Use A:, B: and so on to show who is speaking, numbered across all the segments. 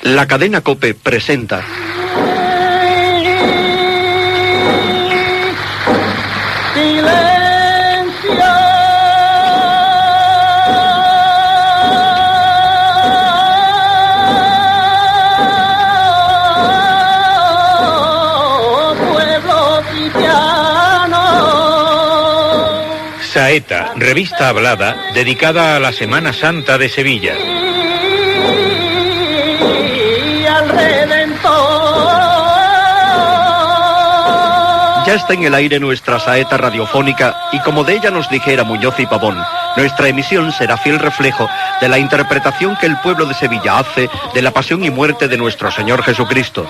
A: La cadena COPE presenta...
B: Saeta, revista hablada dedicada a la Semana Santa de Sevilla.
A: Ya está en el aire nuestra saeta radiofónica y como de ella nos dijera Muñoz y Pavón, nuestra emisión será fiel reflejo de la interpretación que el pueblo de Sevilla hace de la pasión y muerte de nuestro Señor Jesucristo.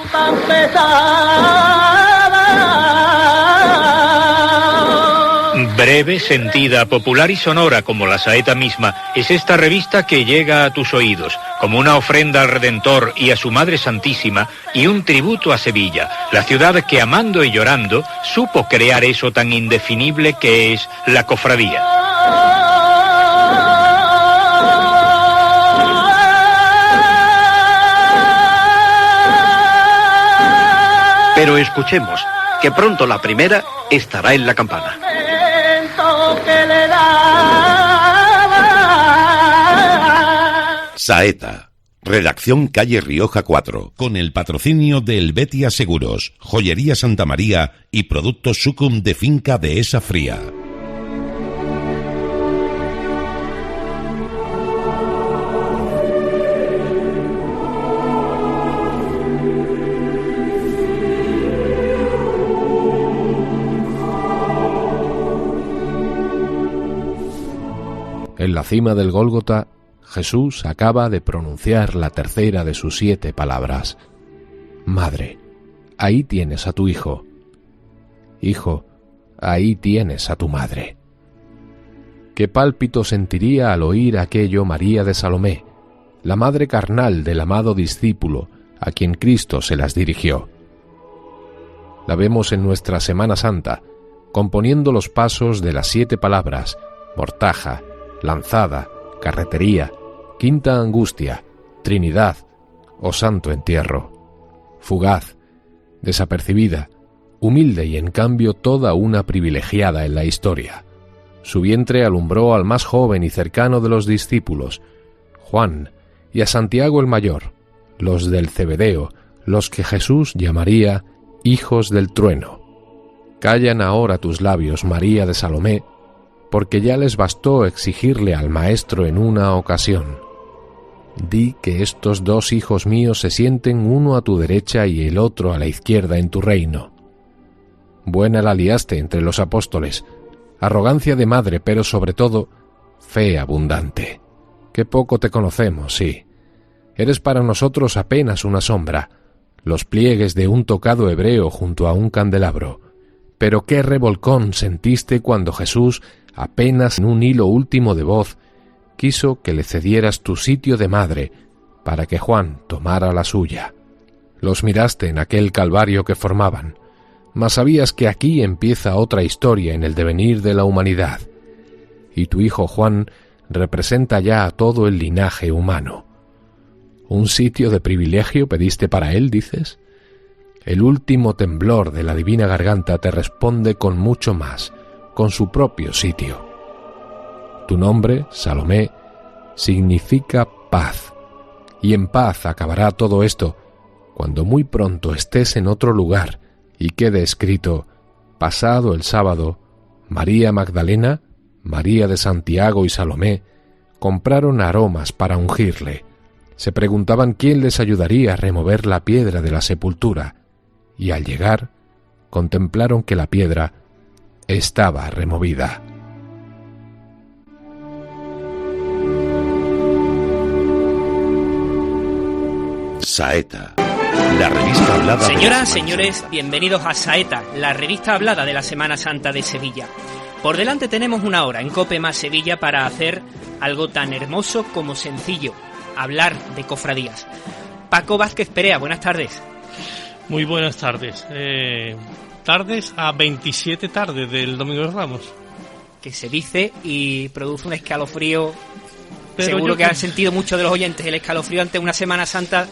B: Breve, sentida, popular y sonora como la saeta misma, es esta revista que llega a tus oídos, como una ofrenda al Redentor y a su Madre Santísima, y un tributo a Sevilla, la ciudad que amando y llorando, supo crear eso tan indefinible que es la cofradía.
A: Pero escuchemos, que pronto la primera estará en la campana.
C: Saeta, redacción calle Rioja 4, con el patrocinio de Helvetia Seguros, Joyería Santa María y Productos Sucum de Finca Dehesa Fría.
D: En la cima del Gólgota, Jesús acaba de pronunciar la tercera de sus 7 palabras. Madre, ahí tienes a tu hijo. Hijo, ahí tienes a tu madre. ¿Qué pálpito sentiría al oír aquello María de Salomé, la madre carnal del amado discípulo a quien Cristo se las dirigió? La vemos en nuestra Semana Santa, componiendo los pasos de las 7 palabras: mortaja, lanzada, carretería, quinta angustia, Trinidad o santo entierro. Fugaz, desapercibida, humilde y en cambio toda una privilegiada en la historia. Su vientre alumbró al más joven y cercano de los discípulos, Juan, y a Santiago el mayor, los del Cebedeo, los que Jesús llamaría hijos del trueno. Callan ahora tus labios, María de Salomé, porque ya les bastó exigirle al Maestro en una ocasión: di que estos 2 hijos míos se sienten uno a tu derecha y el otro a la izquierda en tu reino. Buena la liaste entre los apóstoles, arrogancia de madre, pero sobre todo, fe abundante. Qué poco te conocemos, sí. Eres para nosotros apenas una sombra, los pliegues de un tocado hebreo junto a un candelabro. Pero qué revolcón sentiste cuando Jesús, apenas en un hilo último de voz, quiso que le cedieras tu sitio de madre para que Juan tomara la suya. Los miraste en aquel calvario que formaban, mas sabías que aquí empieza otra historia en el devenir de la humanidad, y tu hijo Juan representa ya a todo el linaje humano. ¿Un sitio de privilegio pediste para él, dices? El último temblor de la divina garganta te responde con mucho más, con su propio sitio. Tu nombre, Salomé, significa paz, y en paz acabará todo esto, cuando muy pronto estés en otro lugar y quede escrito: pasado el sábado, María Magdalena, María de Santiago y Salomé compraron aromas para ungirle. Se preguntaban quién les ayudaría a remover la piedra de la sepultura, y al llegar, contemplaron que la piedra estaba removida.
C: Saeta, la revista hablada.
E: Señoras, señores, bienvenidos a Saeta, la revista hablada de la Semana Santa de Sevilla. Por delante tenemos una hora en COPE más Sevilla para hacer algo tan hermoso como sencillo: hablar de cofradías. Paco Vázquez Perea, buenas tardes.
F: Muy buenas tardes. Tardes a 27 tardes del Domingo de Ramos.
E: Que se dice y produce un escalofrío.
F: Pero
E: seguro que han sentido muchos de los oyentes el escalofrío ante una Semana Santa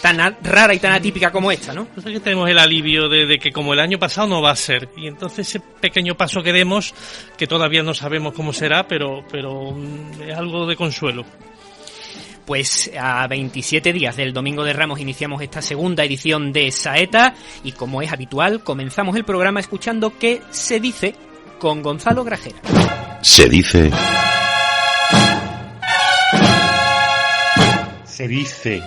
E: tan rara y tan atípica como esta, ¿no?
F: Pues aquí tenemos el alivio de que como el año pasado no va a ser, y entonces ese pequeño paso que demos, que todavía no sabemos cómo será, pero es algo de consuelo.
E: Pues a 27 días del Domingo de Ramos iniciamos esta segunda edición de Saeta y, como es habitual, comenzamos el programa escuchando ¿Qué se dice? Con Gonzalo Grajera.
C: Se dice...
G: Se dice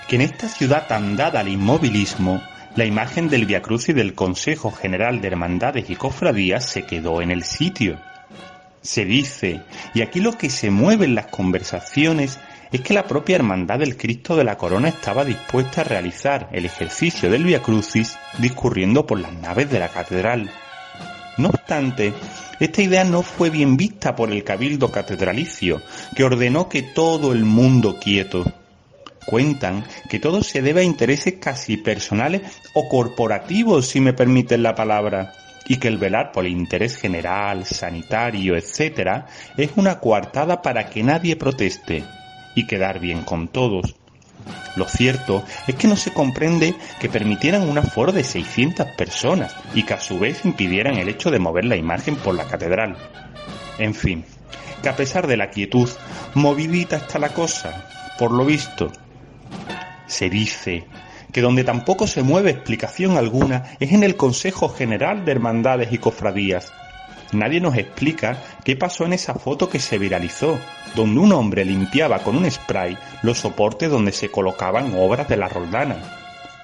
G: que en esta ciudad tan dada al inmovilismo, la imagen del Viacrucis del Consejo General de Hermandades y Cofradías se quedó en el sitio. Se dice, y aquí lo que se mueve en las conversaciones es que la propia Hermandad del Cristo de la Corona estaba dispuesta a realizar el ejercicio del Viacrucis discurriendo por las naves de la catedral. No obstante, esta idea no fue bien vista por el Cabildo Catedralicio, que ordenó que todo el mundo quieto. Cuentan que todo se debe a intereses casi personales o corporativos, si me permiten la palabra, y que el velar por el interés general, sanitario, etc., es una coartada para que nadie proteste y quedar bien con todos. Lo cierto es que no se comprende que permitieran un aforo de 600 personas y que a su vez impidieran el hecho de mover la imagen por la catedral. En fin, que a pesar de la quietud, movidita está la cosa, por lo visto. Se dice que donde tampoco se mueve explicación alguna es en el Consejo General de Hermandades y Cofradías. Nadie nos explica qué pasó en esa foto que se viralizó, donde un hombre limpiaba con un spray los soportes donde se colocaban obras de la Roldana,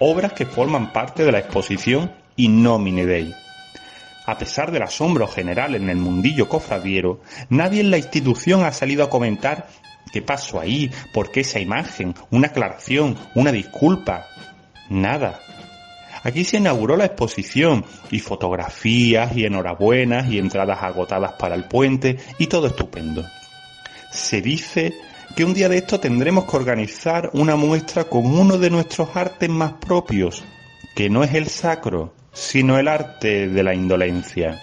G: obras que forman parte de la exposición In Nomine Dei. A pesar del asombro general en el mundillo cofradiero, nadie en la institución ha salido a comentar qué pasó ahí, por qué esa imagen, una aclaración, una disculpa. Nada. Aquí se inauguró la exposición, y fotografías, y enhorabuenas, y entradas agotadas para el puente, y todo estupendo. Se dice que un día de esto tendremos que organizar una muestra con uno de nuestros artes más propios, que no es el sacro, sino el arte de la indolencia.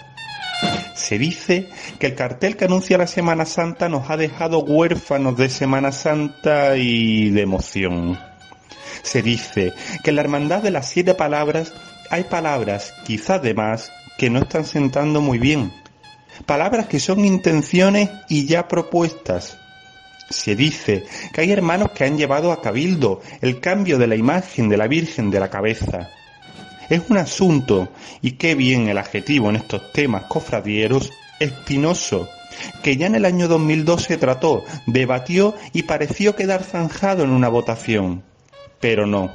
G: Se dice que el cartel que anuncia la Semana Santa nos ha dejado huérfanos de Semana Santa y de emoción. Se dice que en la Hermandad de las 7 Palabras hay palabras, quizás de más, que no están sentando muy bien. Palabras que son intenciones y ya propuestas. Se dice que hay hermanos que han llevado a cabildo el cambio de la imagen de la Virgen de la cabeza. Es un asunto, y qué bien el adjetivo en estos temas cofradieros, espinoso, que ya en el año 2002 se trató, debatió y pareció quedar zanjado en una votación. Pero no,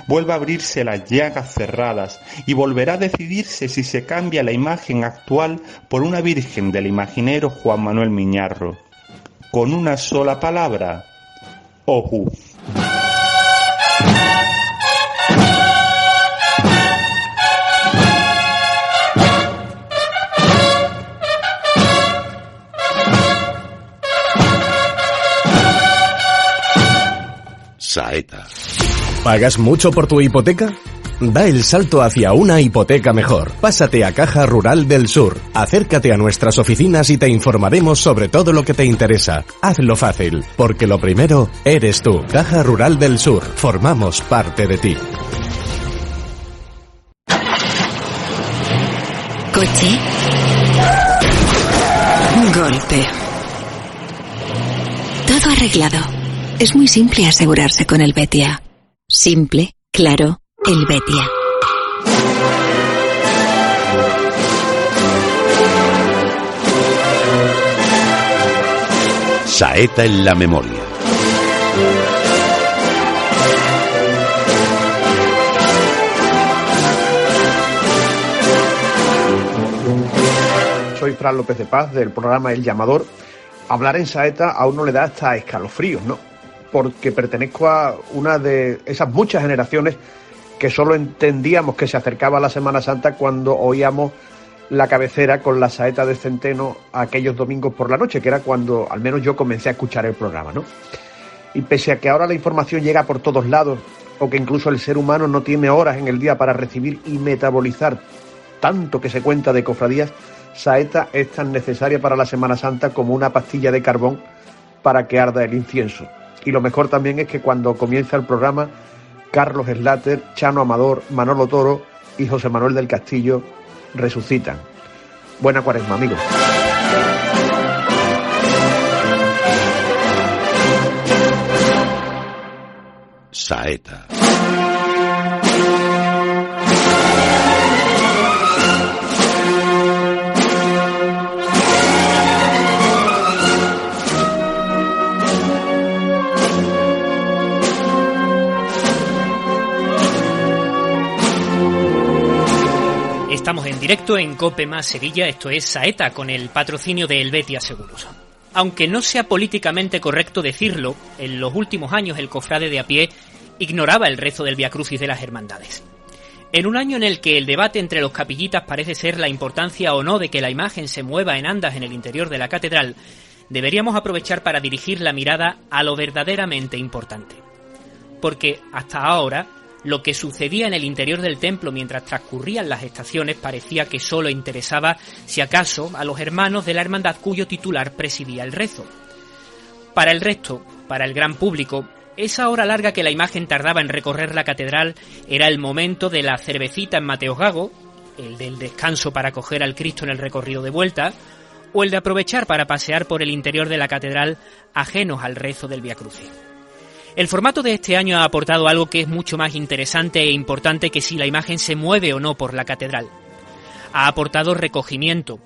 G: vuelve a abrirse las llagas cerradas y volverá a decidirse si se cambia la imagen actual por una Virgen del imaginero Juan Manuel Miñarro. Con una sola palabra, ojú.
C: Saeta.
H: ¿Pagas mucho por tu hipoteca? Da el salto hacia una hipoteca mejor. Pásate a Caja Rural del Sur. Acércate a nuestras oficinas y te informaremos sobre todo lo que te interesa. Hazlo fácil, porque lo primero eres tú. Caja Rural del Sur. Formamos parte de ti.
I: Coche. Golpe. Todo arreglado. Es muy simple asegurarse con el Betia. Simple, claro, el Betia.
C: Saeta en la memoria.
J: Soy Fran López de Paz del programa El Llamador. Hablar en Saeta a uno le da hasta escalofríos, ¿no? Porque pertenezco a una de esas muchas generaciones que solo entendíamos que se acercaba a la Semana Santa cuando oíamos la cabecera con la saeta de Centeno aquellos domingos por la noche, que era cuando al menos yo comencé a escuchar el programa, ¿no? Y pese a que ahora la información llega por todos lados, o que incluso el ser humano no tiene horas en el día para recibir y metabolizar tanto que se cuenta de cofradías, Saeta es tan necesaria para la Semana Santa como una pastilla de carbón para que arda el incienso. Y lo mejor también es que cuando comienza el programa Carlos Slater, Chano Amador, Manolo Toro y José Manuel del Castillo resucitan. Buena Cuaresma, amigos.
C: Saeta.
E: Estamos en directo en COPE más Sevilla, esto es Saeta, con el patrocinio de Helvetia Seguros. Aunque no sea políticamente correcto decirlo, en los últimos años el cofrade de a pie ignoraba el rezo del Viacrucis de las Hermandades. En un año en el que el debate entre los capillitas parece ser la importancia o no de que la imagen se mueva en andas en el interior de la catedral, deberíamos aprovechar para dirigir la mirada a lo verdaderamente importante. Porque hasta ahora, lo que sucedía en el interior del templo mientras transcurrían las estaciones parecía que solo interesaba, si acaso, a los hermanos de la hermandad cuyo titular presidía el rezo. Para el resto, para el gran público, esa hora larga que la imagen tardaba en recorrer la catedral era el momento de la cervecita en Mateos Gago, el del descanso para coger al Cristo en el recorrido de vuelta, o el de aprovechar para pasear por el interior de la catedral ajenos al rezo del Viacrucis. El formato de este año ha aportado algo que es mucho más interesante e importante que si la imagen se mueve o no por la catedral. Ha aportado recogimiento,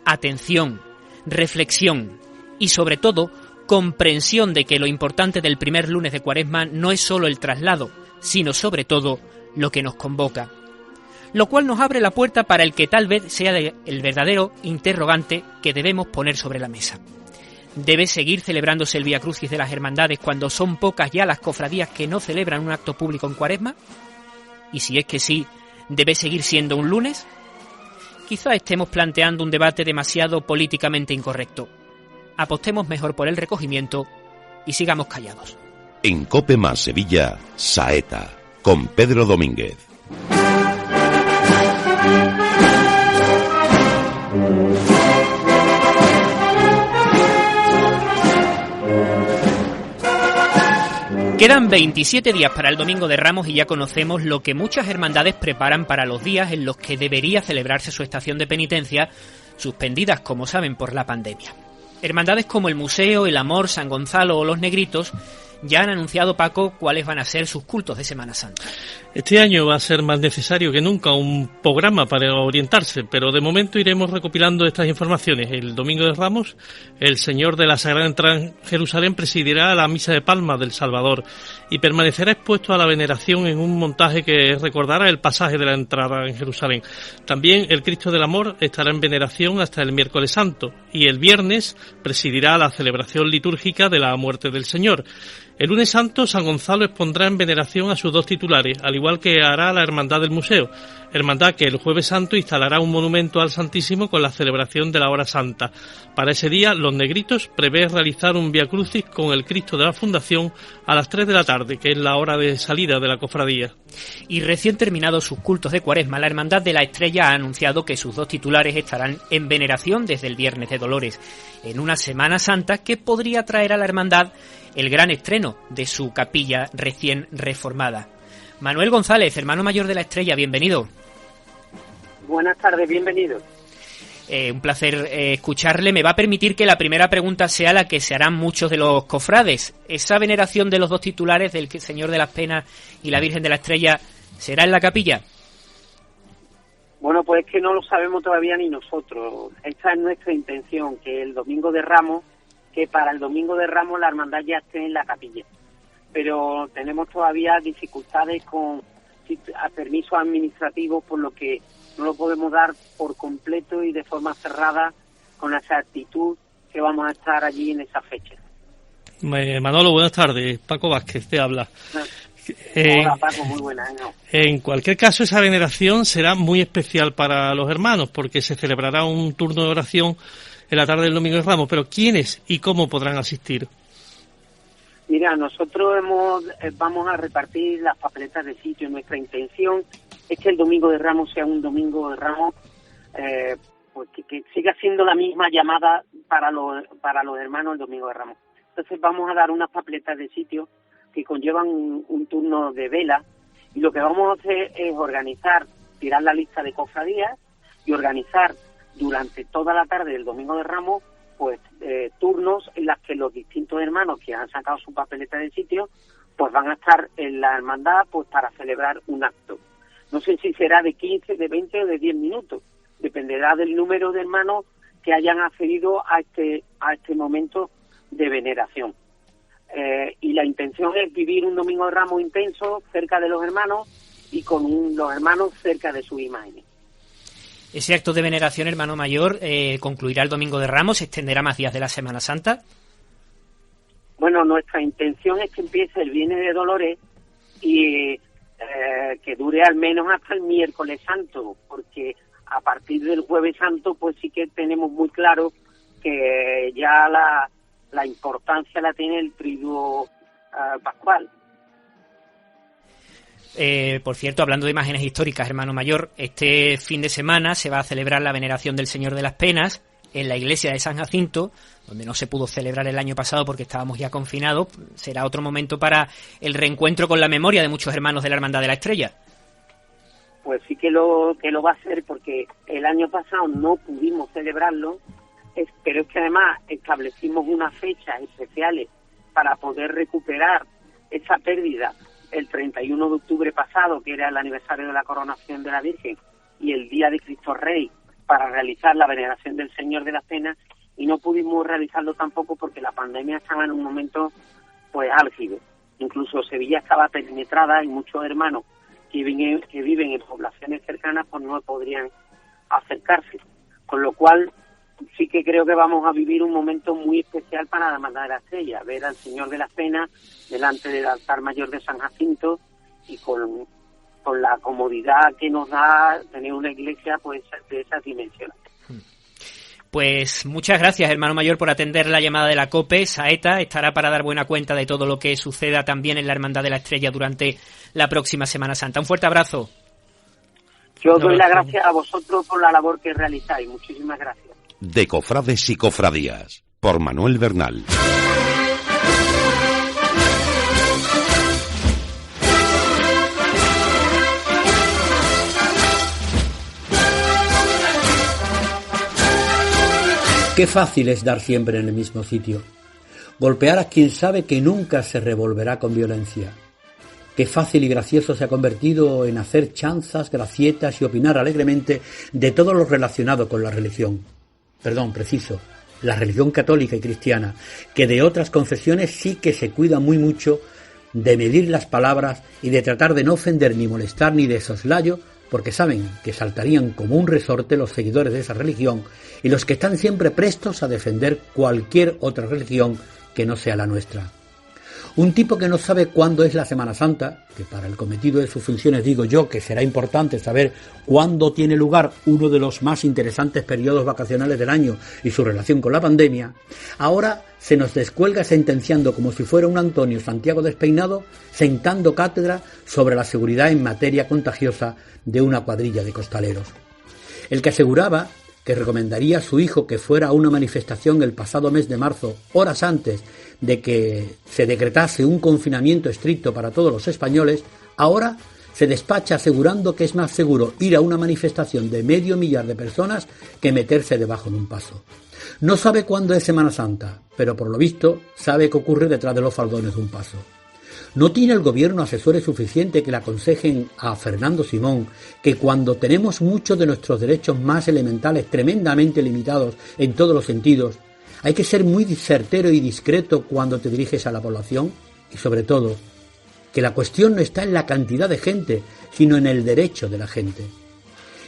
E: atención, reflexión y, sobre todo, comprensión de que lo importante del primer lunes de Cuaresma no es solo el traslado, sino sobre todo lo que nos convoca. Lo cual nos abre la puerta para el que tal vez sea el verdadero interrogante que debemos poner sobre la mesa. ¿Debe seguir celebrándose el Viacrucis de las Hermandades cuando son pocas ya las cofradías que no celebran un acto público en Cuaresma? Y si es que sí, ¿debe seguir siendo un lunes? Quizá estemos planteando un debate demasiado políticamente incorrecto. Apostemos mejor por el recogimiento y sigamos callados.
C: En COPE más Sevilla, Saeta, con Pedro Domínguez.
E: Quedan 27 días para el Domingo de Ramos y ya conocemos lo que muchas hermandades preparan para los días en los que debería celebrarse su estación de penitencia, suspendidas, como saben, por la pandemia. Hermandades como el Museo, el Amor, San Gonzalo o los Negritos ya han anunciado, Paco, cuáles van a ser sus cultos de Semana Santa.
F: Este año va a ser más necesario que nunca un programa para orientarse, pero de momento iremos recopilando estas informaciones. El Domingo de Ramos, el Señor de la Sagrada Entrada en Jerusalén presidirá la Misa de Palma del Salvador y permanecerá expuesto a la veneración en un montaje que recordará el pasaje de la entrada en Jerusalén. También el Cristo del Amor estará en veneración hasta el miércoles santo y el viernes presidirá la celebración litúrgica de la muerte del Señor. El lunes santo, San Gonzalo expondrá en veneración a sus dos titulares, al igual que hará la Hermandad del Museo, hermandad que el jueves santo instalará un monumento al Santísimo con la celebración de la Hora Santa. Para ese día, los Negritos prevé realizar un Viacrucis con el Cristo de la Fundación a las 3 de la tarde, que es la hora de salida de la cofradía.
E: Y recién terminados sus cultos de Cuaresma, la Hermandad de la Estrella ha anunciado que sus dos titulares estarán en veneración desde el Viernes de Dolores, en una Semana Santa que podría traer a la Hermandad el gran estreno de su capilla recién reformada. Manuel González, hermano mayor de la Estrella, bienvenido.
K: Buenas tardes, bienvenido.
E: Un placer escucharle. Me va a permitir que la primera pregunta sea la que se harán muchos de los cofrades. ¿Esa veneración de los dos titulares, del Señor de las Penas y la Virgen de la Estrella, será en la capilla?
K: Bueno, pues es que no lo sabemos todavía ni nosotros. Esta es nuestra intención, que el Domingo de Ramos, que para el Domingo de Ramos la hermandad ya esté en la capilla. Pero tenemos todavía dificultades con permisos administrativos, por lo que no lo podemos dar por completo y de forma cerrada con la exactitud que vamos a estar allí en esa fecha.
F: Manolo, buenas tardes. Paco Vázquez te habla.
K: Hola Paco, muy buenas.
F: En cualquier caso, esa veneración será muy especial para los hermanos, porque se celebrará un turno de oración en la tarde del Domingo de Ramos. Pero ¿quiénes y cómo podrán asistir?
K: Mira, nosotros vamos a repartir las papeletas de sitio. Nuestra intención es que el Domingo de Ramos sea un Domingo de Ramos pues que siga siendo la misma llamada para los hermanos el Domingo de Ramos. Entonces vamos a dar unas papeletas de sitio que conllevan un turno de vela Y lo que vamos a hacer es tirar la lista de cofradías y organizar durante toda la tarde del Domingo de Ramos pues turnos en las que los distintos hermanos que han sacado su papeleta del sitio pues van a estar en la hermandad pues para celebrar un acto. No sé si será de 15, de 20 o de 10 minutos, dependerá del número de hermanos que hayan accedido a este momento de veneración. Y la intención es vivir un Domingo de Ramos intenso cerca de los hermanos y con los hermanos cerca de sus imágenes.
E: Ese acto de veneración, hermano mayor, concluirá el Domingo de Ramos, se extenderá más días de la Semana Santa.
K: Bueno, nuestra intención es que empiece el Viernes de Dolores y que dure al menos hasta el Miércoles Santo, porque a partir del Jueves Santo pues sí que tenemos muy claro que ya la importancia la tiene el triduo pascual.
E: Por cierto, hablando de imágenes históricas, hermano mayor, este fin de semana se va a celebrar la veneración del Señor de las Penas en la iglesia de San Jacinto, donde no se pudo celebrar el año pasado porque estábamos ya confinados. Será otro momento para el reencuentro con la memoria de muchos hermanos de la Hermandad de la Estrella.
K: Pues sí que lo va a hacer, porque el año pasado no pudimos celebrarlo, pero es que además establecimos unas fechas especiales para poder recuperar esa pérdida el 31 de octubre pasado, que era el aniversario de la coronación de la Virgen, y el día de Cristo Rey, para realizar la veneración del Señor de las Penas, y no pudimos realizarlo tampoco porque la pandemia estaba en un momento pues álgido. Incluso Sevilla estaba penetrada y muchos hermanos que viven en poblaciones cercanas pues no podrían acercarse, con lo cual sí que creo que vamos a vivir un momento muy especial para la Hermandad de la Estrella, ver al Señor de las Penas delante del altar mayor de San Jacinto y con la comodidad que nos da tener una iglesia pues de esas dimensiones.
E: Pues muchas gracias, hermano mayor, por atender la llamada de la COPE. Saeta estará para dar buena cuenta de todo lo que suceda también en la Hermandad de la Estrella durante la próxima Semana Santa. Un fuerte abrazo.
K: Yo doy las gracias a vosotros por la labor que realizáis. Muchísimas gracias.
C: De Cofrades y Cofradías, por Manuel Bernal.
L: Qué fácil es dar siempre en el mismo sitio, golpear a quien sabe que nunca se revolverá con violencia. Qué fácil y gracioso se ha convertido en hacer chanzas, gracietas y opinar alegremente de todo lo relacionado con la religión. La religión católica y cristiana, que de otras confesiones sí que se cuida muy mucho de medir las palabras y de tratar de no ofender ni molestar ni de soslayo, porque saben que saltarían como un resorte los seguidores de esa religión y los que están siempre prestos a defender cualquier otra religión que no sea la nuestra. Un tipo que no sabe cuándo es la Semana Santa, que para el cometido de sus funciones digo yo que será importante saber cuándo tiene lugar uno de los más interesantes periodos vacacionales del año y su relación con la pandemia, ahora se nos descuelga sentenciando como si fuera un Antonio Santiago despeinado, sentando cátedra sobre la seguridad en materia contagiosa de una cuadrilla de costaleros. El que aseguraba que recomendaría a su hijo que fuera a una manifestación el pasado mes de marzo, horas antes de que se decretase un confinamiento estricto para todos los españoles, ahora se despacha asegurando que es más seguro ir a una manifestación de 500.000 de personas que meterse debajo de un paso. No sabe cuándo es Semana Santa, pero por lo visto sabe qué ocurre detrás de los faldones de un paso. ¿No tiene el gobierno asesores suficientes que le aconsejen a Fernando Simón que cuando tenemos muchos de nuestros derechos más elementales tremendamente limitados en todos los sentidos, hay que ser muy certero y discreto cuando te diriges a la población? Y sobre todo, que la cuestión no está en la cantidad de gente, sino en el derecho de la gente.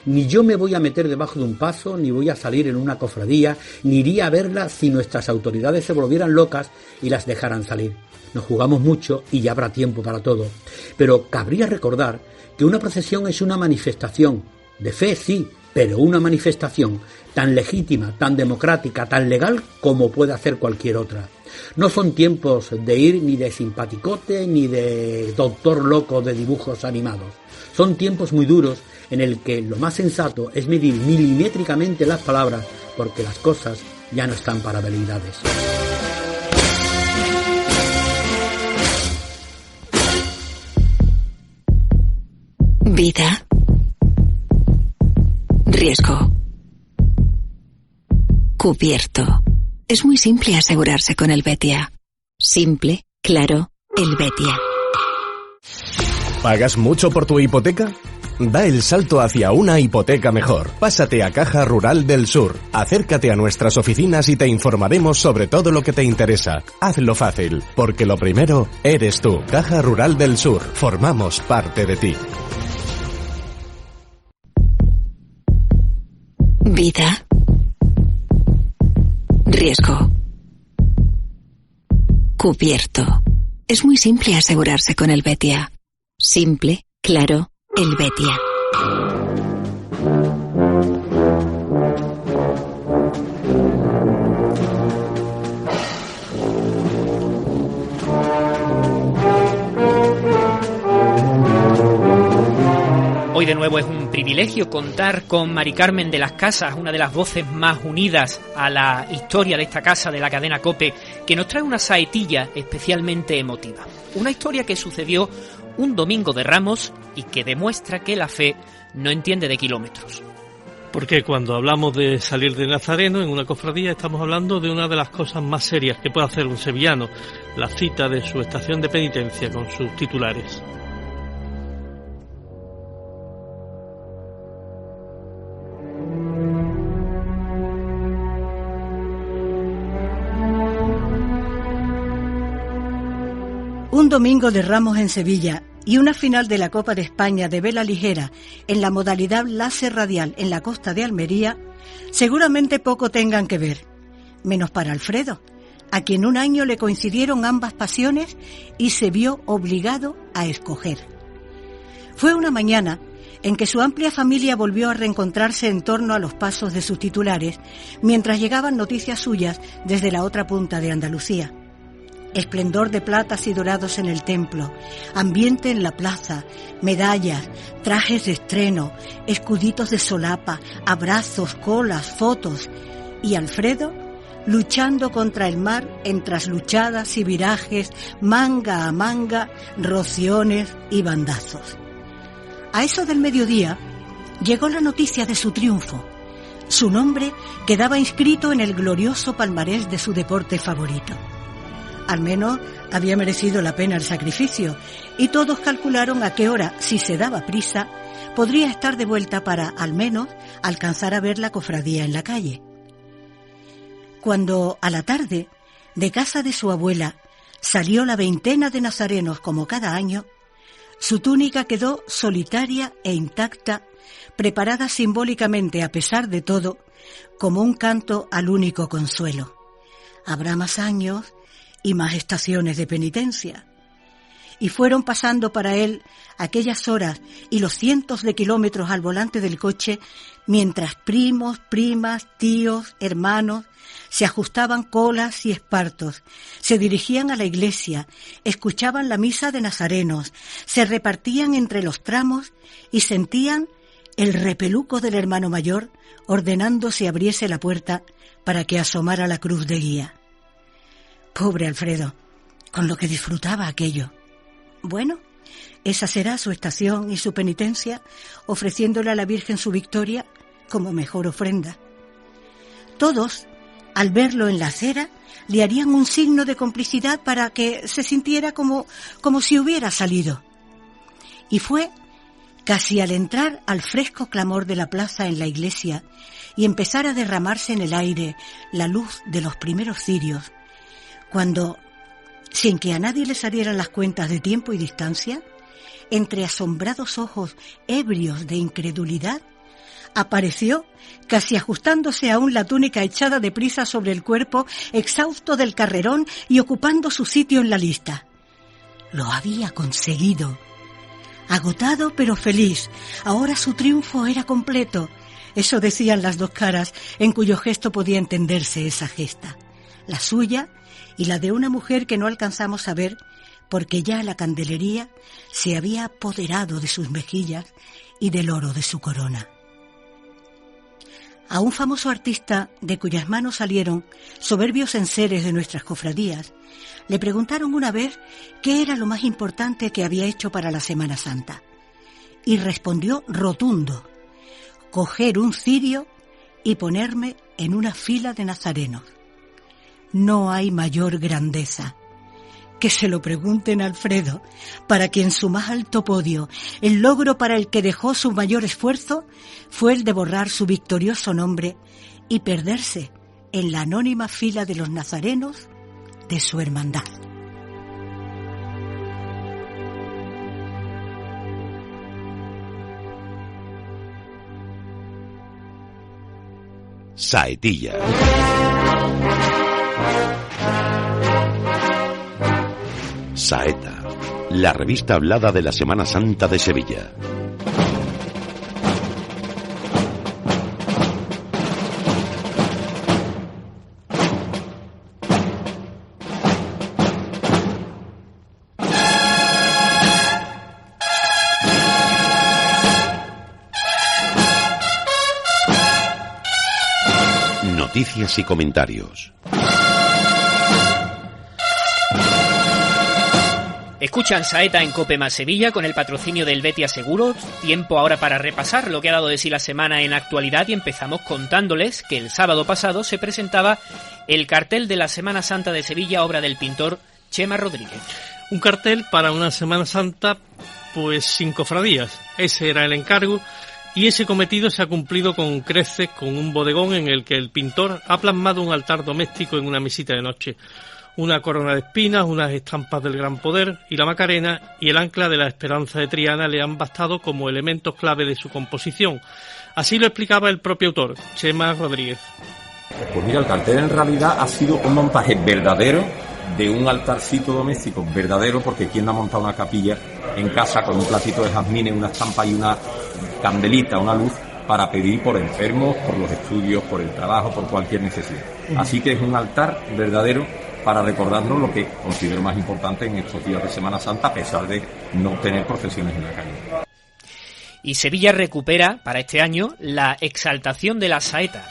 L: Ni yo me voy a meter debajo de un paso, ni voy a salir en una cofradía, ni iría a verla si nuestras autoridades se volvieran locas y las dejaran salir. Nos jugamos mucho y ya habrá tiempo para todo. Pero cabría recordar que una procesión es una manifestación, de fe sí, pero una manifestación tan legítima, tan democrática, tan legal como puede hacer cualquier otra. No son tiempos de ir ni de simpaticote ni de doctor loco de dibujos animados. Son tiempos muy duros en el que lo más sensato es medir milimétricamente las palabras, porque las cosas ya no están para veleidades.
I: Vida. Riesgo. Cubierto. Es muy simple asegurarse con el Betia. Simple, claro, el Betia.
H: ¿Pagas mucho por tu hipoteca? Da el salto hacia una hipoteca mejor. Pásate a Caja Rural del Sur. Acércate a nuestras oficinas y te informaremos sobre todo lo que te interesa. Hazlo fácil, porque lo primero eres tú. Caja Rural del Sur. Formamos parte de ti.
I: Vida. Riesgo. Cubierto. Es muy simple asegurarse con el Betia. Simple, claro, el Betia.
E: Hoy de nuevo es un privilegio contar con Mari Carmen de las Casas, una de las voces más unidas a la historia de esta casa de la cadena COPE, que nos trae una saetilla especialmente emotiva. Una historia que sucedió un domingo de Ramos y que demuestra que la fe no entiende de kilómetros.
F: Porque cuando hablamos de salir de Nazareno en una cofradía estamos hablando de una de las cosas más serias que puede hacer un sevillano, la cita de su estación de penitencia con sus titulares.
M: Un domingo de Ramos en Sevilla y una final de la Copa de España de vela ligera en la modalidad láser radial en la costa de Almería seguramente poco tengan que ver, menos para Alfredo, a quien un año le coincidieron ambas pasiones y se vio obligado a escoger. Fue una mañana en que su amplia familia volvió a reencontrarse en torno a los pasos de sus titulares mientras llegaban noticias suyas desde la otra punta de Andalucía. Esplendor de platas y dorados en el templo, ambiente en la plaza, medallas, trajes de estreno, escuditos de solapa, abrazos, colas, fotos. Y Alfredo luchando contra el mar en trasluchadas y virajes, manga a manga, rociones y bandazos. A eso del mediodía llegó la noticia de su triunfo. Su nombre quedaba inscrito en el glorioso palmarés de su deporte favorito. Al menos había merecido la pena el sacrificio, y todos calcularon a qué hora, si se daba prisa, podría estar de vuelta para, al menos, alcanzar a ver la cofradía en la calle. Cuando, a la tarde, de casa de su abuela, salió la veintena de nazarenos como cada año, su túnica quedó solitaria e intacta, preparada simbólicamente, a pesar de todo, como un canto al único consuelo. Habrá más años y más estaciones de penitencia. Y fueron pasando para él aquellas horas y los cientos de kilómetros al volante del coche, mientras primos, primas, tíos, hermanos se ajustaban colas y espartos, se dirigían a la iglesia, escuchaban la misa de nazarenos, se repartían entre los tramos y sentían el repeluco del hermano mayor ordenando se abriese la puerta para que asomara la cruz de guía. Pobre Alfredo, con lo que disfrutaba aquello. Bueno, esa será su estación y su penitencia, ofreciéndole a la Virgen su victoria como mejor ofrenda. Todos, al verlo en la acera, le harían un signo de complicidad para que se sintiera como si hubiera salido. Y fue casi al entrar al fresco clamor de la plaza en la iglesia y empezar a derramarse en el aire la luz de los primeros cirios, cuando, sin que a nadie le salieran las cuentas de tiempo y distancia, entre asombrados ojos ebrios de incredulidad, apareció, casi ajustándose aún la túnica echada deprisa sobre el cuerpo, exhausto del carrerón y ocupando su sitio en la lista. Lo había conseguido. Agotado pero feliz, ahora su triunfo era completo. Eso decían las dos caras, en cuyo gesto podía entenderse esa gesta. La suya y la de una mujer que no alcanzamos a ver, porque ya la candelería se había apoderado de sus mejillas y del oro de su corona. A un famoso artista de cuyas manos salieron soberbios enseres de nuestras cofradías, le preguntaron una vez qué era lo más importante que había hecho para la Semana Santa. y respondió rotundo: coger un cirio y ponerme en una fila de nazarenos. No hay mayor grandeza. Que se lo pregunten a Alfredo, para quien su más alto podio, el logro para el que dejó su mayor esfuerzo, fue el de borrar su victorioso nombre y perderse en la anónima fila de los nazarenos de su hermandad.
C: Saetilla. Saeta, la revista hablada de la Semana Santa de Sevilla. Noticias y comentarios.
E: Escuchan Saeta en COPE más Sevilla con el patrocinio del Betia Seguros. Tiempo ahora para repasar lo que ha dado de sí la semana en actualidad, y empezamos contándoles que el sábado pasado se presentaba el cartel de la Semana Santa de Sevilla, obra del pintor Chema Rodríguez.
F: Un cartel para una Semana Santa pues sin cofradías. Ese era el encargo y ese cometido se ha cumplido con creces, con un bodegón en el que el pintor ha plasmado un altar doméstico en una mesita de noche. Una corona de espinas, unas estampas del Gran Poder y la Macarena y el ancla de la Esperanza de Triana le han bastado como elementos clave de su composición. Así lo explicaba el propio autor, Chema Rodríguez.
N: Pues mira, el cartel en realidad ha sido un montaje verdadero de un altarcito doméstico verdadero, porque quien ha montado una capilla en casa con un platito de jazmines, una estampa y una candelita, una luz, para pedir por enfermos, por los estudios, por el trabajo, por cualquier necesidad. Así que es un altar verdadero para recordarnos lo que considero más importante en estos días de Semana Santa, a pesar de no tener procesiones en la calle.
E: Y Sevilla recupera para este año la exaltación de la saeta.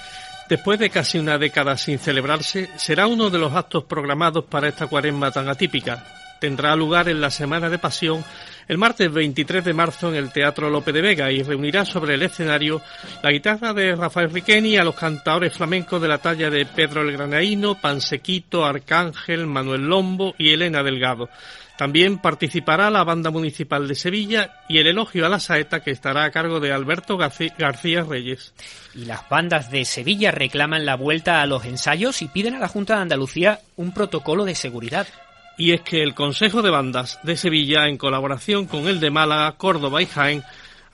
F: Después de casi una década sin celebrarse, será uno de los actos programados para esta cuaresma tan atípica. Tendrá lugar en la Semana de Pasión el martes 23 de marzo en el Teatro Lope de Vega y reunirá sobre el escenario la guitarra de Rafael Riqueni a los cantadores flamencos de la talla de Pedro el Granaíno, Pansequito, Arcángel, Manuel Lombo y Elena Delgado. También participará la Banda Municipal de Sevilla y el elogio a la saeta, que estará a cargo de Alberto García Reyes.
E: Y las bandas de Sevilla reclaman la vuelta a los ensayos y piden a la Junta de Andalucía un protocolo de seguridad.
F: Y es que el Consejo de Bandas de Sevilla, en colaboración con el de Málaga, Córdoba y Jaén,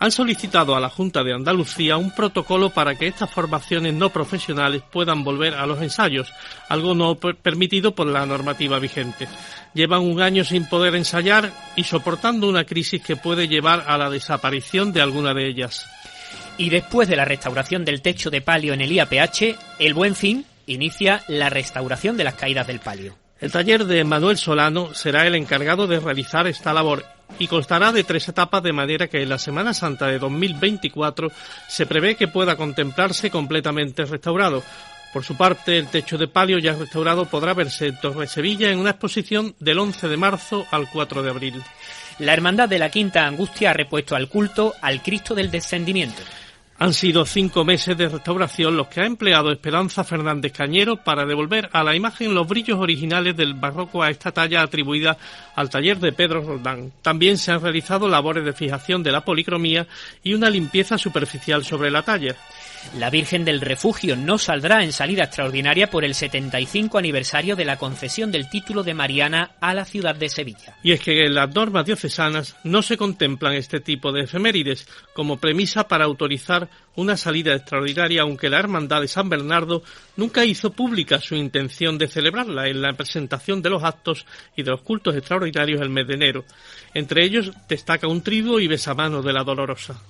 F: han solicitado a la Junta de Andalucía un protocolo para que estas formaciones no profesionales puedan volver a los ensayos, algo no permitido por la normativa vigente. Llevan un año sin poder ensayar y soportando una crisis que puede llevar a la desaparición de alguna de ellas.
E: Y después de la restauración del techo de palio en el IAPH, el Buen Fin inicia la restauración de las caídas del palio.
F: El taller de Manuel Solano será el encargado de realizar esta labor y constará de 3 etapas, de manera que en la Semana Santa de 2024 se prevé que pueda contemplarse completamente restaurado. Por su parte, el techo de palio ya restaurado podrá verse en Torre Sevilla en una exposición del 11 de marzo al 4 de abril.
E: La Hermandad de la Quinta Angustia ha repuesto al culto al Cristo del Descendimiento.
F: Han sido 5 meses de restauración los que ha empleado Esperanza Fernández Cañero para devolver a la imagen los brillos originales del barroco a esta talla atribuida al taller de Pedro Roldán. También se han realizado labores de fijación de la policromía y una limpieza superficial sobre la talla.
E: La Virgen del Refugio no saldrá en salida extraordinaria por el 75 aniversario de la concesión del título de Mariana a la ciudad de Sevilla.
F: Y es que en las normas diocesanas no se contemplan este tipo de efemérides como premisa para autorizar una salida extraordinaria, aunque la Hermandad de San Bernardo nunca hizo pública su intención de celebrarla en la presentación de los actos y de los cultos extraordinarios el mes de enero. Entre ellos destaca un triduo y besamanos de la Dolorosa.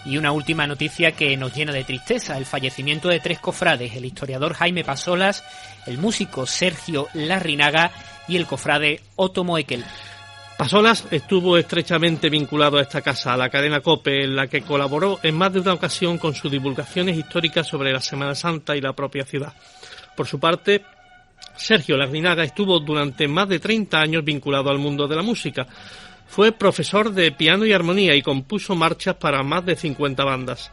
E: Y una última noticia que nos llena de tristeza: el fallecimiento de 3 cofrades, el historiador Jaime Pasolas, el músico Sergio Larrinaga y el cofrade Otto Moekel.
F: Pasolas estuvo estrechamente vinculado a esta casa, a la cadena COPE, en la que colaboró en más de una ocasión con sus divulgaciones históricas sobre la Semana Santa y la propia ciudad. Por su parte, Sergio Larrinaga estuvo durante más de 30 años vinculado al mundo de la música. Fue profesor de piano y armonía y compuso marchas para más de 50 bandas.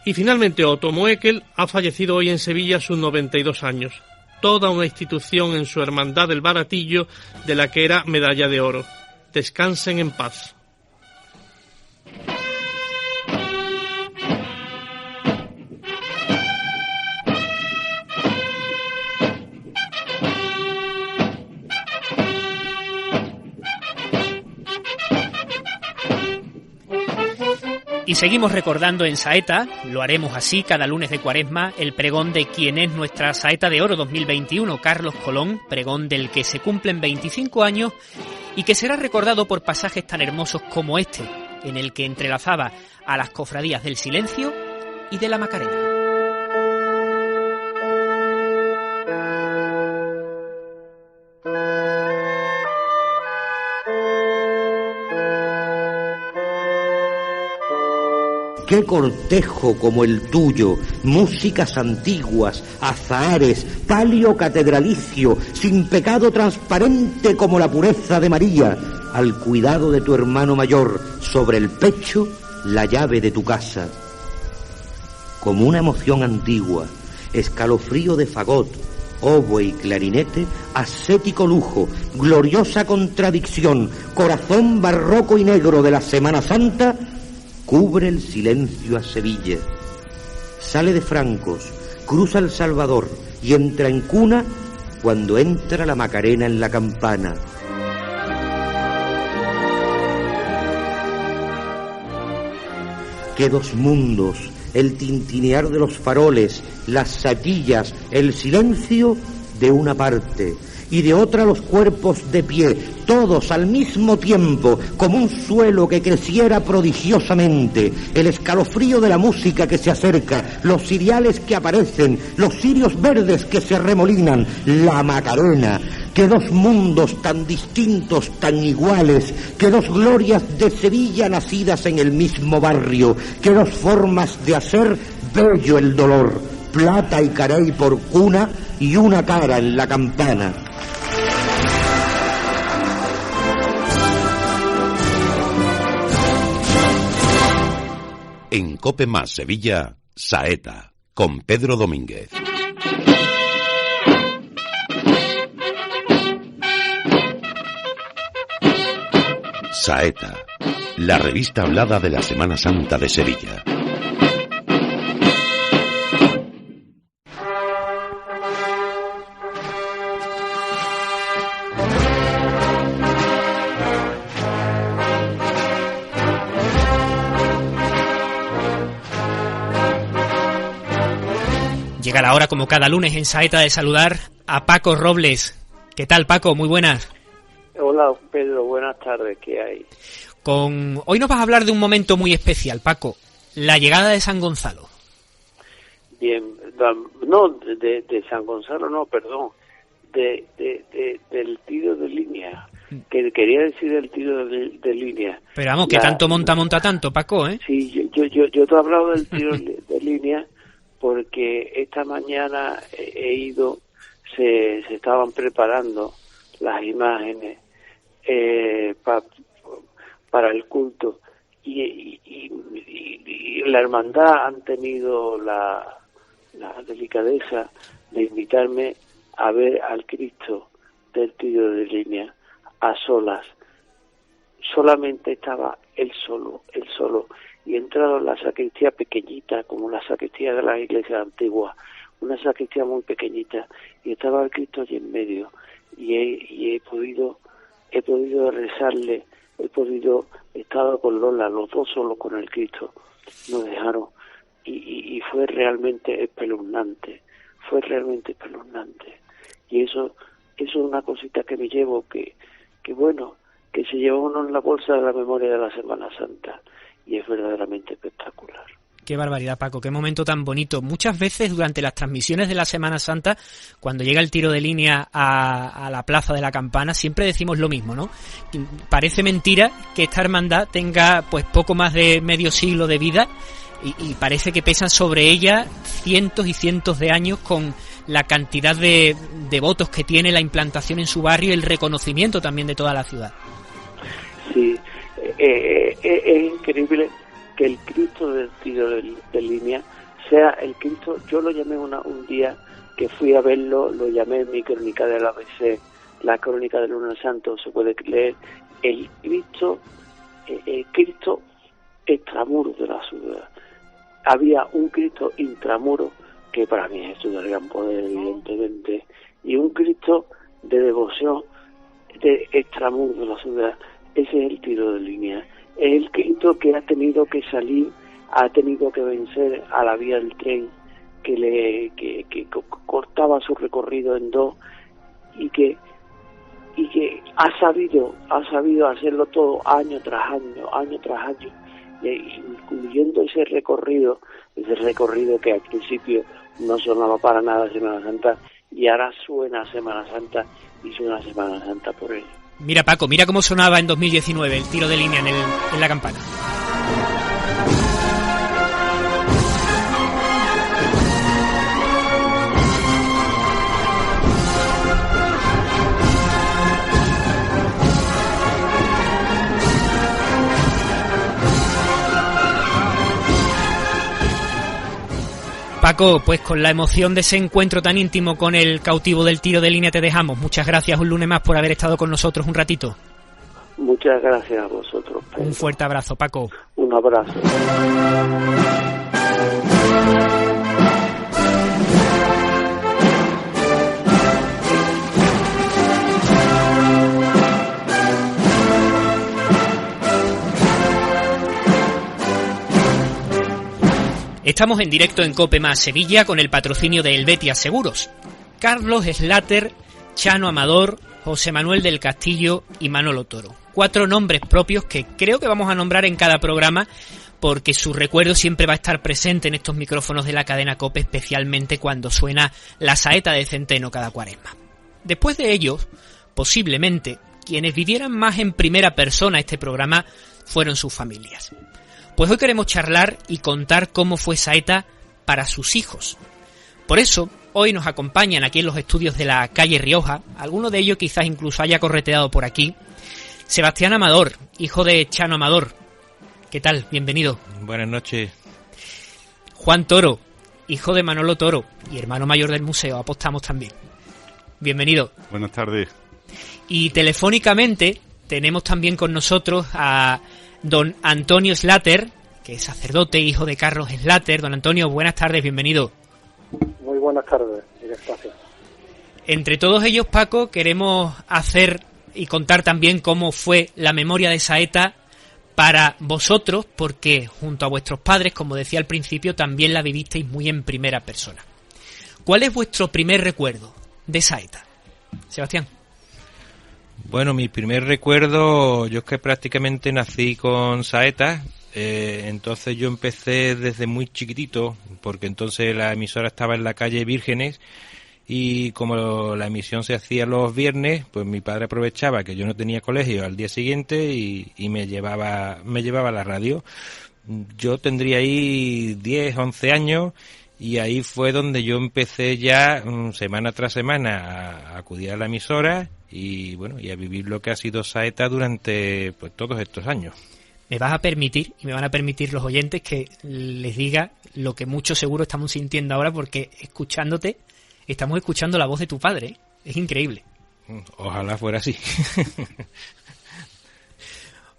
F: Y finalmente Otto Moeckel ha fallecido hoy en Sevilla a sus 92 años. Toda una institución en su hermandad del Baratillo, de la que era medalla de oro. Descansen en paz.
E: Y seguimos recordando en Saeta, lo haremos así cada lunes de Cuaresma, el pregón de quien es nuestra Saeta de Oro 2021, Carlos Colón, pregón del que se cumplen 25 años y que será recordado por pasajes tan hermosos como este, en el que entrelazaba a las cofradías del Silencio y de la Macarena.
O: ¡Qué cortejo como el tuyo! Músicas antiguas, azahares, palio catedralicio, sin pecado transparente como la pureza de María, al cuidado de tu hermano mayor, sobre el pecho la llave de tu casa. Como una emoción antigua, escalofrío de fagot, oboe y clarinete, ascético lujo, gloriosa contradicción, corazón barroco y negro de la Semana Santa, cubre el silencio a Sevilla. Sale de Francos, cruza el Salvador y entra en Cuna cuando entra la Macarena en la campana. ¡Qué dos mundos! El tintinear de los faroles, las saetillas, el silencio de una parte, y de otra los cuerpos de pie, todos al mismo tiempo, como un suelo que creciera prodigiosamente, el escalofrío de la música que se acerca, los ciriales que aparecen, los cirios verdes que se remolinan, la Macarena. Que dos mundos tan distintos, tan iguales, que dos glorias de Sevilla nacidas en el mismo barrio, que dos formas de hacer bello el dolor, plata y carey por cuna y una cara en la campana.
C: En COPE Más Sevilla, Saeta, con Pedro Domínguez. Saeta, la revista hablada de la Semana Santa de Sevilla.
E: Llega la hora, como cada lunes en Saeta, de saludar a Paco Robles. ¿Qué tal, Paco? Muy buenas.
P: Hola, Pedro. Buenas tardes. ¿Qué hay?
E: Hoy nos vas a hablar de un momento muy especial, Paco. La llegada de San Gonzalo.
P: Bien. No, de San Gonzalo, no, perdón. Del tiro de línea. Que quería decir del tiro de línea.
E: Pero vamos, que tanto monta tanto, Paco, ¿eh?
P: Sí, yo te he hablado del tiro de línea porque esta mañana he ido, se estaban preparando las imágenes para el culto y la hermandad han tenido la delicadeza de invitarme a ver al Cristo del tiro de línea a solas. Solamente estaba él solo, y he entrado en la sacristía pequeñita, como la sacristía de las iglesias antiguas, una sacristía muy pequeñita, y estaba el Cristo allí en medio, y he podido rezarle, he estado con Lola, los dos solos con el Cristo, nos dejaron, y fue realmente espeluznante, y eso es una cosita que me llevo, que bueno, que se lleva uno en la bolsa de la memoria de la Semana Santa, y es verdaderamente espectacular.
E: Qué barbaridad, Paco, qué momento tan bonito. Muchas veces durante las transmisiones de la Semana Santa, cuando llega el tiro de línea a la Plaza de la Campana, siempre decimos lo mismo, ¿no? Parece mentira que esta hermandad tenga pues poco más de medio siglo de vida y parece que pesan sobre ella cientos y cientos de años, con la cantidad de votos que tiene, la implantación en su barrio y el reconocimiento también de toda la ciudad.
P: Sí, es increíble que el Cristo del tiro de línea sea el Cristo. Yo lo llamé un día que fui a verlo, lo llamé en mi crónica del ABC, la crónica del Lunes Santo, se puede leer, el Cristo extramuro de la ciudad. Había un Cristo intramuro, que para mí es Jesús del Gran Poder, evidentemente, y un Cristo de devoción de extramuro de la ciudad. Ese es el tiro de línea. Es el Cristo que ha tenido que salir, ha tenido que vencer a la vía del tren, que cortaba su recorrido en dos, y que ha sabido hacerlo todo año tras año, incluyendo ese recorrido que al principio no sonaba para nada Semana Santa, y ahora suena Semana Santa, y suena Semana Santa por él.
E: Mira, Paco, mira cómo sonaba en 2019 el tiro de línea en la campana. Paco, pues con la emoción de ese encuentro tan íntimo con el cautivo del tiro de línea te dejamos. Muchas gracias un lunes más por haber estado con nosotros un ratito.
P: Muchas gracias a vosotros, Pedro.
E: Un fuerte abrazo, Paco.
P: Un abrazo.
E: Estamos en directo en COPE más Sevilla con el patrocinio de Helvetia Seguros. Carlos Slater, Chano Amador, José Manuel del Castillo y Manolo Toro. 4 nombres propios que creo que vamos a nombrar en cada programa porque su recuerdo siempre va a estar presente en estos micrófonos de la cadena COPE, especialmente cuando suena la saeta de Centeno cada Cuaresma. Después de ellos, posiblemente, quienes vivieran más en primera persona este programa fueron sus familias. Pues hoy queremos charlar y contar cómo fue Saeta para sus hijos. Por eso, hoy nos acompañan aquí en los estudios de la calle Rioja, alguno de ellos quizás incluso haya correteado por aquí, Sebastián Amador, hijo de Chano Amador. ¿Qué tal? Bienvenido.
Q: Buenas noches.
E: Juan Toro, hijo de Manolo Toro y hermano mayor del museo, apostamos también. Bienvenido.
R: Buenas tardes.
E: Y telefónicamente tenemos también con nosotros a don Antonio Slater, que es sacerdote, hijo de Carlos Slater. Don Antonio, buenas tardes, bienvenido.
S: Muy buenas tardes, gracias.
E: Entre todos ellos, Paco, queremos hacer y contar también cómo fue la memoria de Saeta para vosotros, porque junto a vuestros padres, como decía al principio, también la vivisteis muy en primera persona. ¿Cuál es vuestro primer recuerdo de Saeta? Sebastián.
Q: Bueno, mi primer recuerdo, yo es que prácticamente nací con Saeta, entonces yo empecé desde muy chiquitito, porque entonces la emisora estaba en la calle Vírgenes, y como la emisión se hacía los viernes, pues mi padre aprovechaba que yo no tenía colegio al día siguiente y me llevaba a la radio. Yo tendría ahí 10, 11 años, y ahí fue donde yo empecé ya semana tras semana a acudir a la emisora y bueno, y a vivir lo que ha sido Saeta durante pues todos estos años.
E: Me vas a permitir, y me van a permitir los oyentes, que les diga lo que muchos seguro estamos sintiendo ahora, porque escuchándote, estamos escuchando la voz de tu padre, ¿eh? Es increíble.
Q: Ojalá fuera así.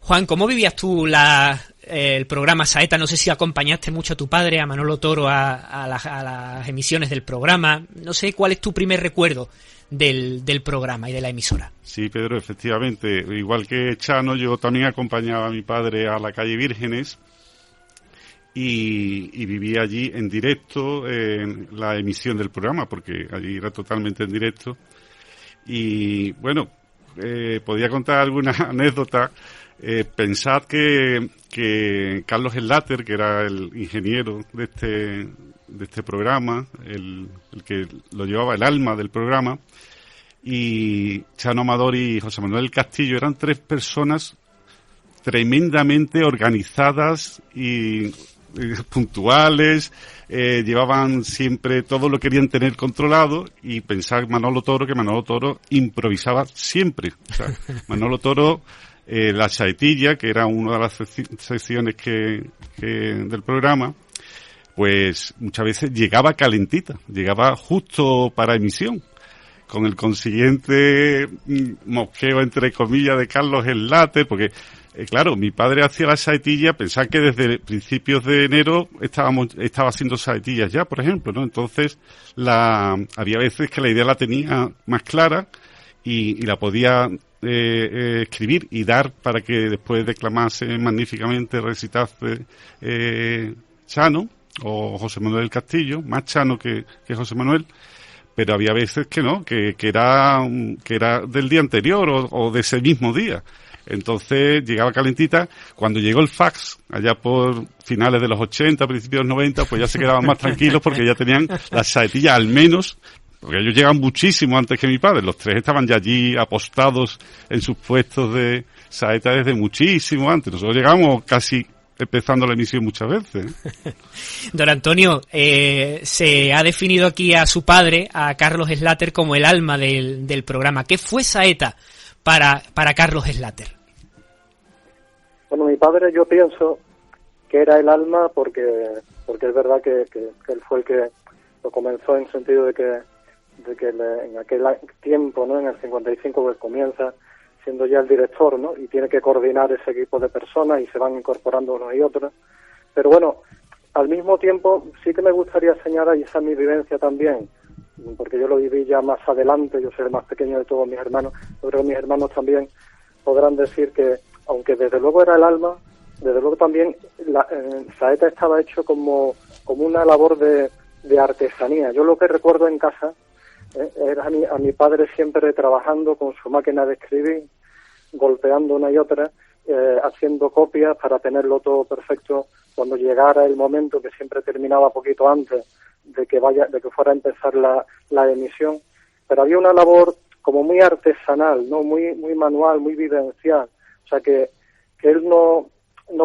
E: Juan, ¿cómo vivías tú el programa Saeta? No sé si acompañaste mucho a tu padre, a Manolo Toro, a las emisiones del programa. No sé cuál es tu primer recuerdo del programa y de la emisora.
R: Sí, Pedro, efectivamente. Igual que Chano, yo también acompañaba a mi padre a la calle Vírgenes y vivía allí en directo en la emisión del programa, porque allí era totalmente en directo. Y bueno, podía contar alguna anécdota. Pensad que Carlos Slater, que era el ingeniero de este programa, el que lo llevaba, el alma del programa, y Chano Amador y José Manuel del Castillo eran 3 personas tremendamente organizadas y puntuales, llevaban siempre, todo lo querían tener controlado, y pensar que Manolo Toro improvisaba siempre. O sea, Manolo Toro la saetilla, que era una de las secciones que del programa, pues muchas veces llegaba calentita, llegaba justo para emisión, con el consiguiente mosqueo, entre comillas, de Carlos Slater, porque claro, mi padre hacía la saetilla, pensaba que desde principios de enero estaba haciendo saetillas ya, por ejemplo, ¿no? Entonces, había veces que la idea la tenía más clara y la podía escribir y dar para que después declamase magníficamente, recitase Chano o José Manuel del Castillo, más Chano que José Manuel. Pero había veces que no, que era del día anterior o de ese mismo día. Entonces llegaba calentita. Cuando llegó el fax, allá por finales de los 80, principios de los 90, pues ya se quedaban más tranquilos porque ya tenían las saetillas al menos, porque ellos llegan muchísimo antes que mi padre. Los tres estaban ya allí apostados en sus puestos de saeta desde muchísimo antes. Nosotros llegamos casi empezando la emisión muchas veces.
E: Don Antonio, se ha definido aquí a su padre, a Carlos Slater, como el alma del programa. ¿Qué fue Saeta para Carlos Slater?
S: Bueno, mi padre, yo pienso que era el alma porque es verdad que él fue el que lo comenzó, en sentido de que en aquel tiempo, ¿no? En el 55, pues comienza siendo ya el director, ¿no? Y tiene que coordinar ese equipo de personas y se van incorporando unos y otros. Pero bueno, al mismo tiempo sí que me gustaría señalar, y esa es mi vivencia también, porque yo lo viví ya más adelante, yo soy el más pequeño de todos mis hermanos, yo creo que mis hermanos también podrán decir que, aunque desde luego era el alma, desde luego también Saeta estaba hecho como una labor de artesanía. Yo lo que recuerdo en casa era a mi padre siempre trabajando con su máquina de escribir, golpeando una y otra, haciendo copias para tenerlo todo perfecto cuando llegara el momento, que siempre terminaba poquito antes de que fuera a empezar la emisión. Pero había una labor como muy artesanal, no muy manual, muy vivencial. O sea que él no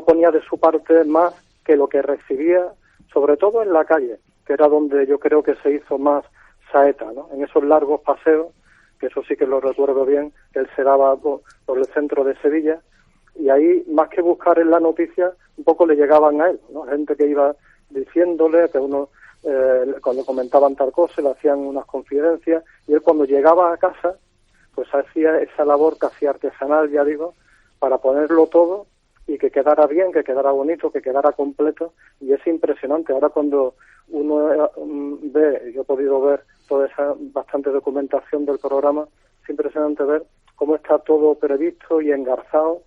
S: ponía de su parte más que lo que recibía, sobre todo en la calle, que era donde yo creo que se hizo más Saeta, ¿no? En esos largos paseos, que eso sí que lo recuerdo bien, que él se daba por el centro de Sevilla, y ahí, más que buscar en la noticia, un poco le llegaban a él, ¿no? Gente que iba diciéndole que uno, cuando comentaban tal cosa, le hacían unas confidencias, y él cuando llegaba a casa, pues hacía esa labor casi artesanal, ya digo, para ponerlo todo y que quedara bien, que quedara bonito, que quedara completo, y es impresionante. Ahora cuando uno ve, yo he podido ver toda esa bastante documentación del programa, es impresionante ver cómo está todo previsto y engarzado,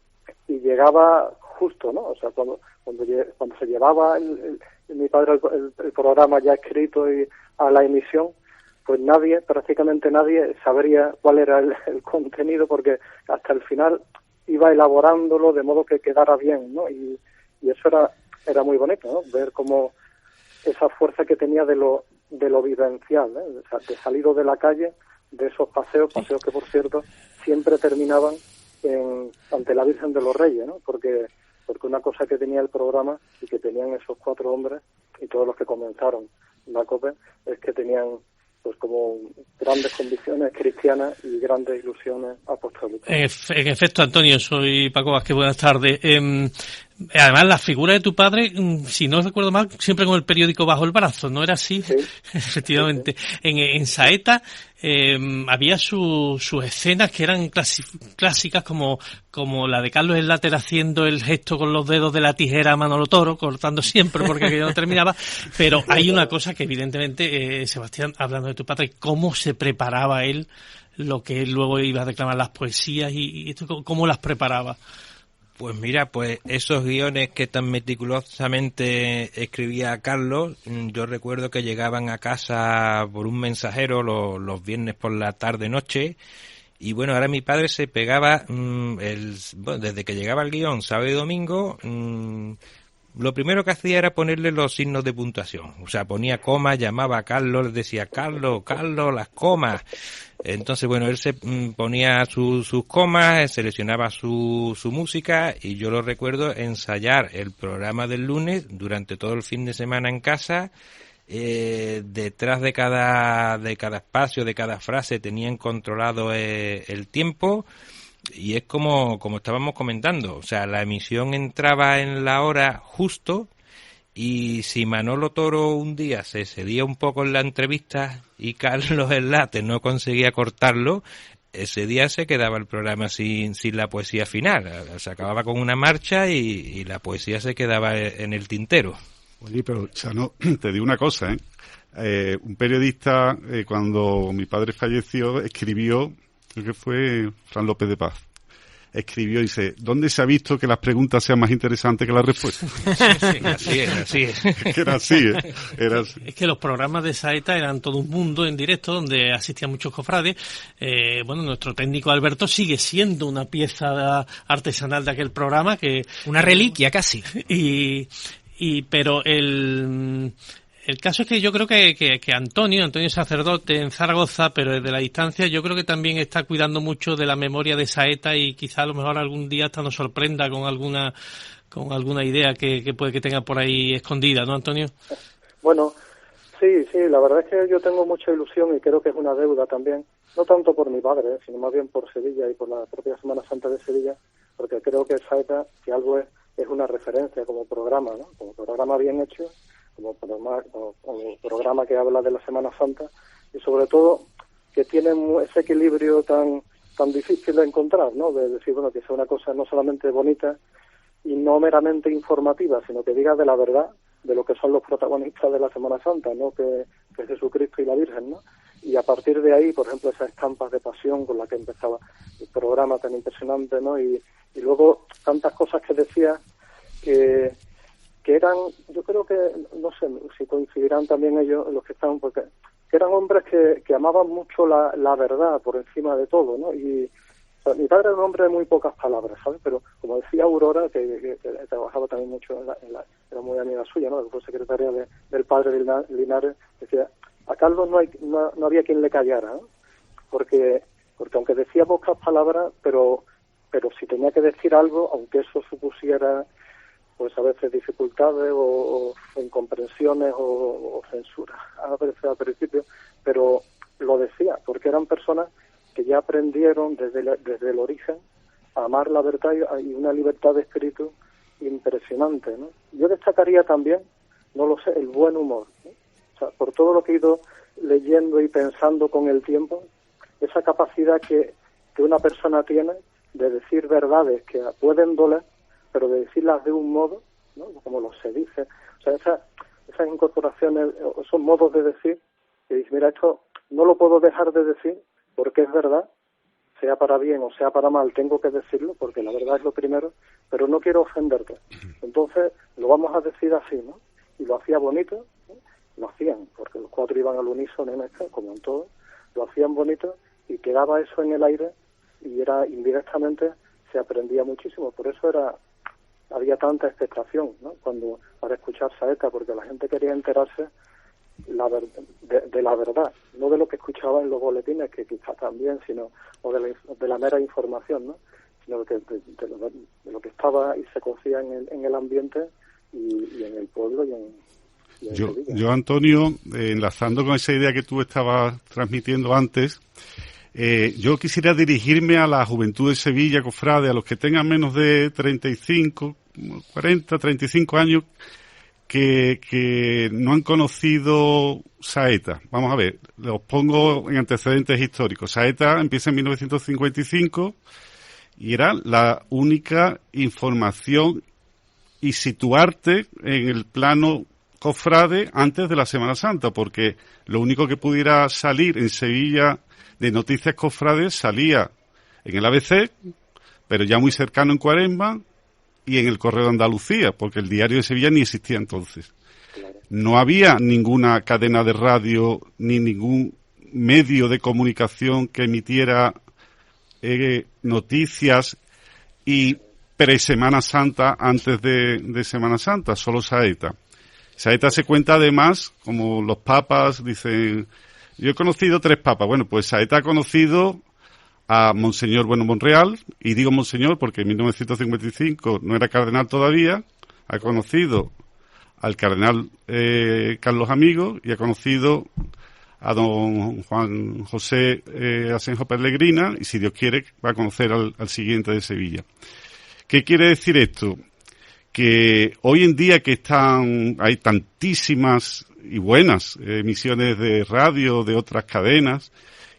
S: y llegaba justo, ¿no? O sea, cuando se llevaba mi padre el programa ya escrito y a la emisión, pues prácticamente nadie sabría cuál era el contenido, porque hasta el final iba elaborándolo de modo que quedara bien, ¿no? Y eso era muy bonito, ¿no? Ver cómo esa fuerza que tenía de lo vivencial, ¿eh? O sea, de salido de la calle, de esos paseos que, por cierto, siempre terminaban ante la Virgen de los Reyes, ¿no? Porque una cosa que tenía el programa y que tenían esos 4 hombres y todos los que comenzaron la COPE es que tenían pues como grandes convicciones cristianas y grandes ilusiones apostólicas.
F: En efecto, Antonio, soy Paco Vázquez, buenas tardes. Además, la figura de tu padre, si no recuerdo mal, siempre con el periódico bajo el brazo, ¿no era así? Sí. Efectivamente. Sí. En Saeta había sus escenas que eran clásicas, como la de Carlos Slater haciendo el gesto con los dedos de la tijera a Manolo Toro, cortando siempre porque aquello no terminaba. Pero hay una cosa que evidentemente, Sebastián, hablando de tu padre, cómo se preparaba él, lo que él luego iba a declamar, las poesías y esto, cómo las preparaba.
Q: Pues mira, pues esos guiones que tan meticulosamente escribía Carlos, yo recuerdo que llegaban a casa por un mensajero los viernes por la tarde-noche, y bueno, ahora mi padre se pegaba, desde que llegaba el guión sábado y domingo, lo primero que hacía era ponerle los signos de puntuación. O sea, ponía comas, llamaba a Carlos, le decía, Carlos, las comas. Entonces, bueno, él se ponía sus comas, seleccionaba su música, y yo lo recuerdo ensayar el programa del lunes durante todo el fin de semana en casa. Detrás de cada espacio, de cada frase, tenían controlado el tiempo. Y es como estábamos comentando, o sea, la emisión entraba en la hora justo, y si Manolo Toro un día se cedía un poco en la entrevista y Carlos Enlate no conseguía cortarlo, ese día se quedaba el programa sin la poesía final. Se acababa con una marcha y la poesía se quedaba en el tintero.
R: Oye, pero Chano, te digo una cosa, un periodista, cuando mi padre falleció, escribió, creo que fue Fran López de Paz, escribió y dice, ¿dónde se ha visto que las preguntas sean más interesantes que las respuestas?
Q: Sí, así es.
R: Era así, era así.
F: Es que los programas de Saeta eran todo un mundo en directo donde asistían muchos cofrades. Nuestro técnico Alberto sigue siendo una pieza artesanal de aquel programa, que
E: una reliquia casi.
F: Pero el caso es que yo creo que Antonio Sacerdote en Zaragoza, pero desde la distancia, yo creo que también está cuidando mucho de la memoria de Saeta, y quizá a lo mejor algún día hasta nos sorprenda con alguna idea que puede que tenga por ahí escondida, ¿no, Antonio?
S: Bueno, sí, la verdad es que yo tengo mucha ilusión y creo que es una deuda también, no tanto por mi padre, sino más bien por Sevilla y por la propia Semana Santa de Sevilla, porque creo que Saeta, si algo es una referencia como programa, ¿no? Como programa bien hecho, como programa que habla de la Semana Santa, y sobre todo que tiene ese equilibrio tan difícil de encontrar, ¿no? De decir, bueno, que sea una cosa no solamente bonita y no meramente informativa, sino que diga de la verdad de lo que son los protagonistas de la Semana Santa, ¿no? Que es Jesucristo y la Virgen, ¿no? Y a partir de ahí, por ejemplo, esas estampas de pasión con las que empezaba el programa tan impresionante, ¿no? Y luego tantas cosas que decía que eran, yo creo que, no sé si coincidirán también ellos, los que estaban, porque que eran hombres que amaban mucho la verdad por encima de todo, ¿no? Y o sea, mi padre era un hombre de muy pocas palabras, ¿sabes? Pero como decía Aurora, que trabajaba también mucho era muy amiga suya, ¿no? Que fue secretaria del padre Linares, decía, a Carlos no había quien le callara, ¿no? Porque aunque decía pocas palabras, pero si tenía que decir algo, aunque eso supusiera pues a veces dificultades o incomprensiones o censura a veces al principio, pero lo decía, porque eran personas que ya aprendieron desde el origen a amar la verdad y una libertad de espíritu impresionante, ¿no? Yo destacaría también, no lo sé, el buen humor, ¿no? O sea, por todo lo que he ido leyendo y pensando con el tiempo, esa capacidad que una persona tiene de decir verdades que pueden doler, pero de decirlas de un modo, ¿no? Como se dice, o sea, esas incorporaciones, esos modos de decir, que dices, mira, esto no lo puedo dejar de decir porque es verdad, sea para bien o sea para mal, tengo que decirlo porque la verdad es lo primero, pero no quiero ofenderte. Entonces, lo vamos a decir así, ¿no? Y lo hacía bonito, ¿no? Lo hacían, porque los cuatro iban al unísono en esto, como en todo, lo hacían bonito y quedaba eso en el aire y era indirectamente, se aprendía muchísimo, por eso había tanta expectación, ¿no? Para escuchar Saeta, porque la gente quería enterarse de la verdad, no de lo que escuchaba en los boletines, que quizás también, sino de la mera información, ¿no? Sino de lo que estaba y se cocía en el ambiente y en el pueblo y en Sevilla.
R: Yo, Antonio, enlazando con esa idea que tú estabas transmitiendo antes, yo quisiera dirigirme a la juventud de Sevilla, cofrade, a los que tengan menos de 35, 40, 35 años, que no han conocido Saeta. Vamos a ver, los pongo en antecedentes históricos. Saeta empieza en 1955 y era la única información y situarte en el plano cofrade antes de la Semana Santa, porque lo único que pudiera salir en Sevilla de noticias cofrades salía en el ABC, pero ya muy cercano en Cuaresma, y en el Correo de Andalucía, porque el Diario de Sevilla ni existía entonces. No había ninguna cadena de radio ni ningún medio de comunicación que emitiera noticias y pre-Semana Santa antes de Semana Santa, solo Saeta. Saeta se cuenta además, como los papas dicen, yo he conocido 3 papas. Bueno, pues Saeta ha conocido a Monseñor Bueno Monreal, y digo Monseñor porque en 1955 no era cardenal todavía, ha conocido al cardenal Carlos Amigo y ha conocido a don Juan José Asenjo Pellegrina, y si Dios quiere va a conocer al siguiente de Sevilla. ¿Qué quiere decir esto? Que hoy en día que hay tantísimas y buenas emisiones de radio de otras cadenas,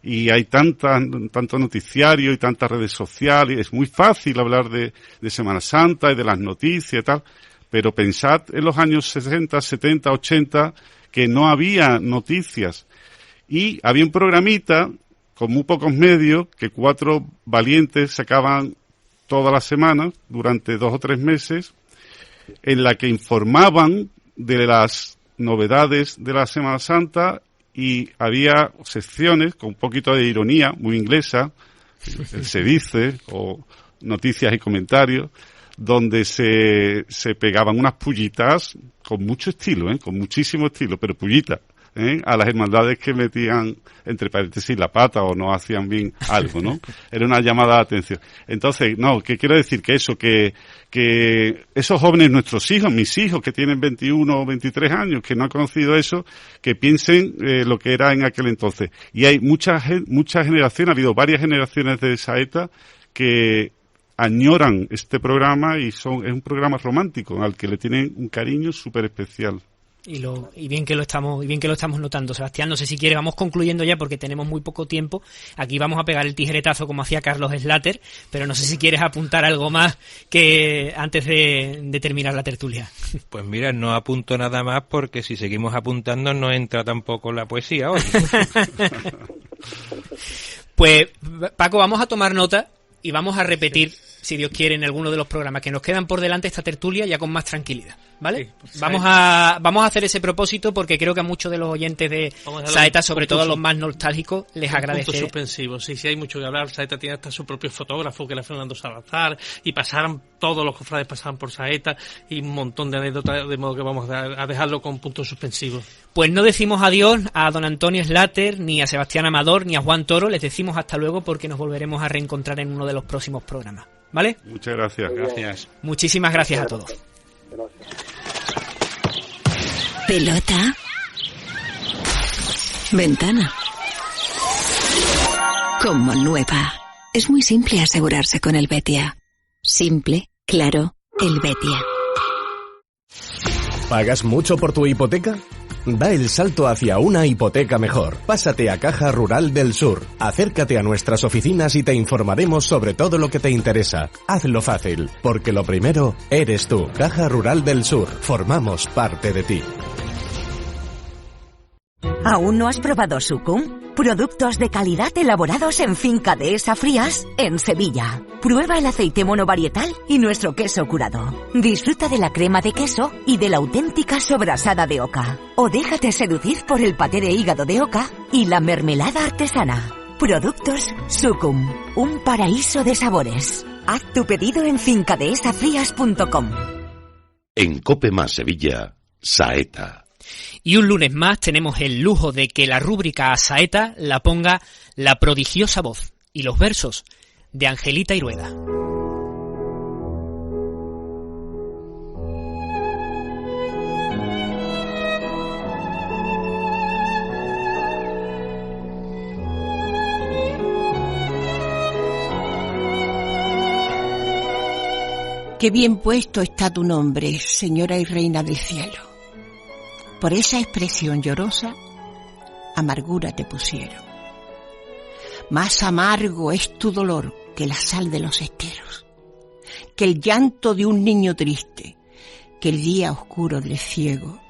R: y hay tanto noticiario y tantas redes sociales, es muy fácil hablar de Semana Santa y de las noticias y tal, pero pensad en los años 60, 70, 80, que no había noticias, y había un programita con muy pocos medios que 4 valientes sacaban todas las semanas durante 2 o 3 meses, en la que informaban de las novedades de la Semana Santa, y había secciones con un poquito de ironía, muy inglesa, se dice, o noticias y comentarios, donde se pegaban unas pullitas con mucho estilo, con muchísimo estilo, pero pullitas, a las hermandades que metían, entre paréntesis, la pata o no hacían bien algo, ¿no? Era una llamada de atención. Entonces, ¿qué quiero decir? Que esos jóvenes, nuestros hijos, mis hijos, que tienen 21 o 23 años, que no han conocido eso, que piensen lo que era en aquel entonces. Y hay muchas generaciones, ha habido varias generaciones de Saeta que añoran este programa, y es un programa romántico al que le tienen un cariño súper especial.
E: Y bien que lo estamos notando, Sebastián. No sé si quieres, vamos concluyendo ya porque tenemos muy poco tiempo. Aquí vamos a pegar el tijeretazo como hacía Carlos Slater, pero no sé si quieres apuntar algo más que antes de terminar la tertulia.
Q: Pues mira, no apunto nada más porque si seguimos apuntando no entra tampoco la poesía hoy.
E: Pues Paco, vamos a tomar nota y vamos a repetir, si Dios quiere, en alguno de los programas que nos quedan por delante esta tertulia ya con más tranquilidad, ¿vale? Sí, pues vamos a hacer ese propósito porque creo que a muchos de los oyentes de Saeta, sobre todo a los más nostálgicos, les agradece.
F: Puntos suspensivos, sí, hay mucho que hablar. Saeta tiene hasta su propio fotógrafo, que era Fernando Salazar, y todos los cofrades pasaban por Saeta, y un montón de anécdotas, de modo que vamos a dejarlo con puntos suspensivos.
E: Pues no decimos adiós a don Antonio Slater, ni a Sebastián Amador, ni a Juan Toro, les decimos hasta luego porque nos volveremos a reencontrar en uno de los próximos programas. ¿Vale?
R: Muchas gracias.
Q: Gracias.
E: Muchísimas gracias a todos.
I: Pelota. Ventana. Como nueva. Es muy simple asegurarse con el Betia. Simple, claro, el Betia.
H: ¿Pagas mucho por tu hipoteca? Da el salto hacia una hipoteca mejor. Pásate a Caja Rural del Sur. Acércate a nuestras oficinas y te informaremos sobre todo lo que te interesa. Hazlo fácil, porque lo primero eres tú. Caja Rural del Sur. Formamos parte de ti.
T: ¿Aún no has probado Sucum? Productos de calidad elaborados en Finca Dehesa Frías, en Sevilla. Prueba el aceite monovarietal y nuestro queso curado. Disfruta de la crema de queso y de la auténtica sobrasada de oca. O déjate seducir por el paté de hígado de oca y la mermelada artesana. Productos Sucum, un paraíso de sabores. Haz tu pedido en fincadehesafrías.com.
C: En COPE más Sevilla, Saeta.
E: Y un lunes más tenemos el lujo de que la rúbrica a Saeta la ponga la prodigiosa voz y los versos de Angelita Irueda.
M: Qué bien puesto está tu nombre, señora y reina del cielo. Por esa expresión llorosa, amargura te pusieron. Más amargo es tu dolor que la sal de los esteros, que el llanto de un niño triste, que el día oscuro del ciego.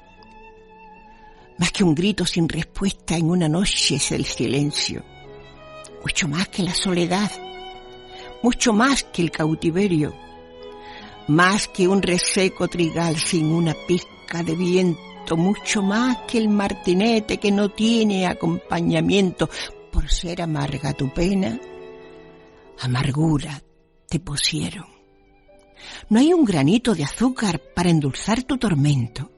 M: Más que un grito sin respuesta en una noche es el silencio, mucho más que la soledad, mucho más que el cautiverio, más que un reseco trigal sin una pizca de viento, mucho más que el martinete que no tiene acompañamiento. Por ser amarga tu pena, amargura te pusieron. No hay un granito de azúcar para endulzar tu tormento.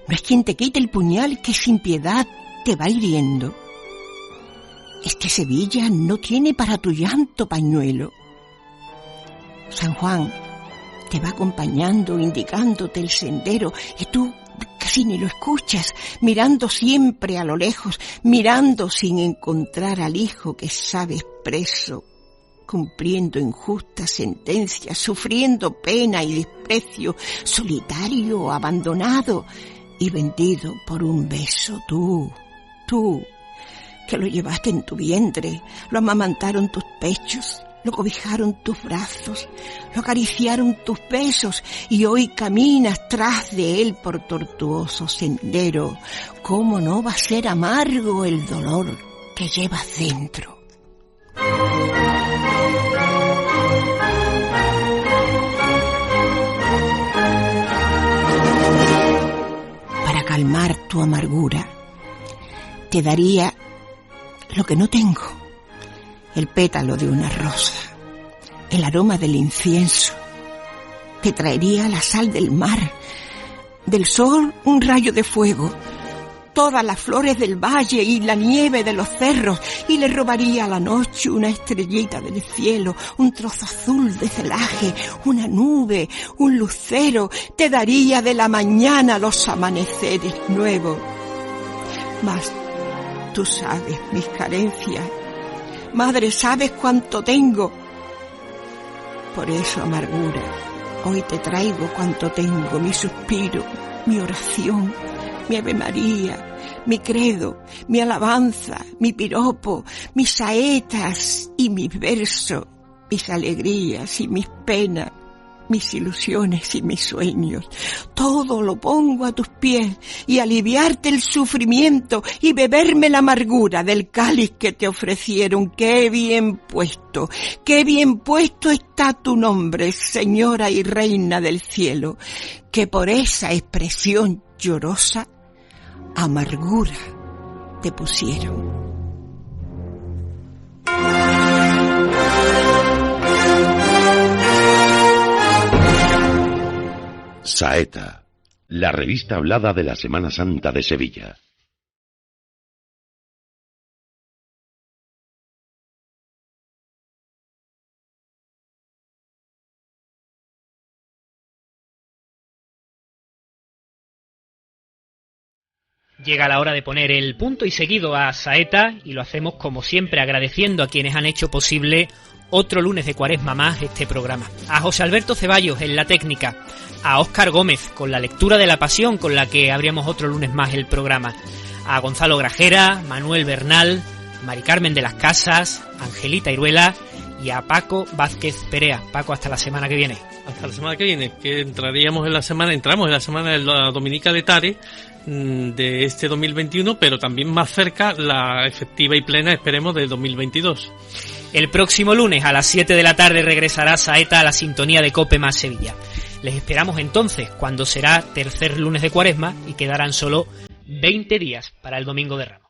M: No es quien te quite el puñal que sin piedad te va hiriendo. Es que Sevilla no tiene para tu llanto pañuelo. San Juan te va acompañando, indicándote el sendero, y tú
U: casi ni lo escuchas, mirando siempre a lo lejos, mirando sin encontrar al hijo que sabes preso, cumpliendo injustas sentencias, sufriendo pena y desprecio, solitario, abandonado y vendido por un beso. Tú, que lo llevaste en tu vientre, lo amamantaron tus pechos, lo cobijaron tus brazos, lo acariciaron tus besos y hoy caminas tras de él por tortuoso sendero. ¿Cómo no va a ser amargo el dolor que llevas dentro? Para calmar tu amargura, te daría lo que no tengo: el pétalo de una rosa, el aroma del incienso. Te traería la sal del mar, del sol un rayo de fuego, todas las flores del valle y la nieve de los cerros, y le robaría a la noche una estrellita del cielo, un trozo azul de celaje, una nube, un lucero. Te daría de la mañana los amaneceres nuevos. Mas tú sabes mis carencias. Madre, sabes cuánto tengo. Por eso, amargura, hoy te traigo cuanto tengo: mi suspiro, mi oración, mi Ave María, mi credo, mi alabanza, mi piropo, mis saetas y mis versos, mis alegrías y mis penas, mis ilusiones y mis sueños. Todo lo pongo a tus pies, y aliviarte el sufrimiento y beberme la amargura del cáliz que te ofrecieron. Qué bien puesto está tu nombre, Señora y Reina del cielo, que por esa expresión llorosa amargura te pusieron.
C: Saeta, la revista hablada de la Semana Santa de Sevilla.
E: Llega la hora de poner el punto y seguido a Saeta, y lo hacemos como siempre agradeciendo a quienes han hecho posible otro lunes de Cuaresma más este programa. A José Alberto Ceballos en la técnica, a Óscar Gómez con la lectura de la Pasión, con la que abríamos otro lunes más el programa, a Gonzalo Grajera, Manuel Bernal, Mari Carmen de las Casas, Angelita Iruela y a Paco Vázquez Perea. Paco, hasta la semana que viene.
F: Hasta la semana que viene, que entramos en la semana de la Dominica de Tare de este 2021, pero también más cerca la efectiva y plena, esperemos, de 2022.
E: El próximo lunes a las 7 de la tarde regresará Saeta a la sintonía de COPE más Sevilla. Les esperamos entonces, cuando será tercer lunes de Cuaresma y quedarán solo 20 días para el Domingo de Ramos.